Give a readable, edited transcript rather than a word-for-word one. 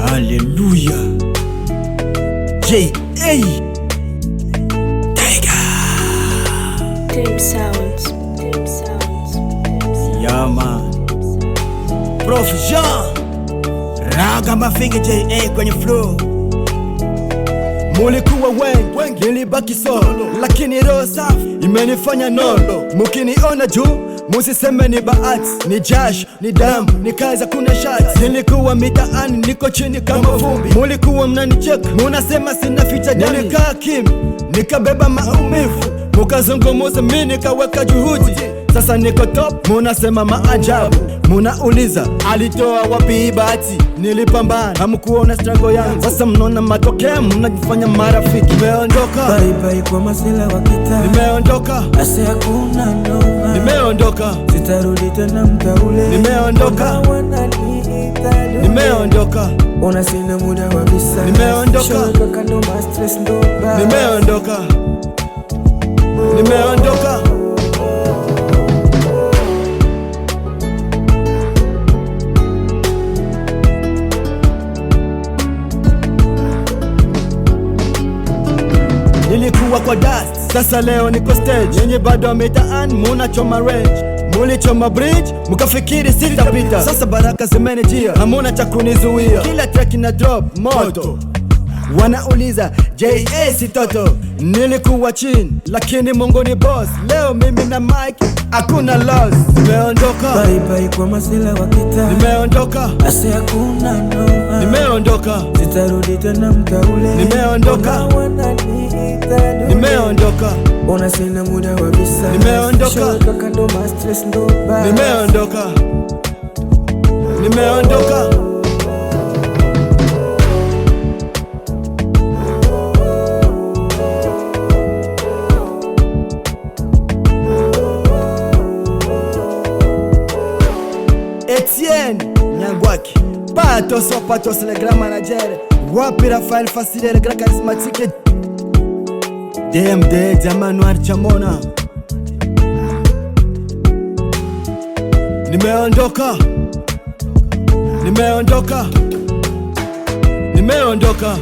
Hallelujah. J.A. Tiger. Dream Sounds. Yeah, man. Prof Jean Raga mafinga J.A. kwenye flow. Mulikuwa wengi, nilibaki solo, lakini roho safi imenifanya nono. Mukiniona juu musiseme ni bahati, ni jasho, ni damu, ni kaza kuna shati. Nilikuwa mitaani, niko chini kama vumbi. Mulikuwa mnanicheka, munasema sina ficha ndani. Nilikaa kimya, nikabeba maumivu. Mukazungumuza, mimi nikaweka juhudi. Sasa niko top, munasema maajabu. Munauliza, alitoa wapi bahati? Nilipambana, hamkuona struggle yangu. Sasa mnaona matokeo, mnajifanya marafiki. Nimeondoka, bye bye kwa masela wa kita. Nimeondoka, ase hakuna noma. Nimeondoka, sitarudi tena mtaule. Nimeondoka, nimeondoka, ona sina muda wa visa. Nimeondoka, shoka kando ma stress ndo ba. Nimeondoka, nimeondoka. Nilikuwa kwa dust, sasa leo niko stage. Yenye bado mitaani, munachoma range. Mulichoma bridge, mukafikiri sitapita. Sasa baraka zimenijia, hamuna cha kunizuia. Kila track na drop moto. Wanauliza, J.A. si toto. Nilikuwa chini, lakini Mungu ni boss. Leo mimi na Mike, hakuna loss. Nimeondoka, bye bye kwa masela wa kita. Nimeondoka, ase hakuna noma. Nimeondoka, sitarudi tena mtaule. Nimeondoka, nimeondoka, ona sina muda wa visa. Nimeondoka, shoka kando ma stress ndo ba. Nimeondoka, nimeondoka. Etienne Nyangwaki, Patos le grand manager. Wapi Rafael Facile le grand charismatique. DMD Diamanoir Chamona. Nimeondoka, nimeondoka, nimeondoka.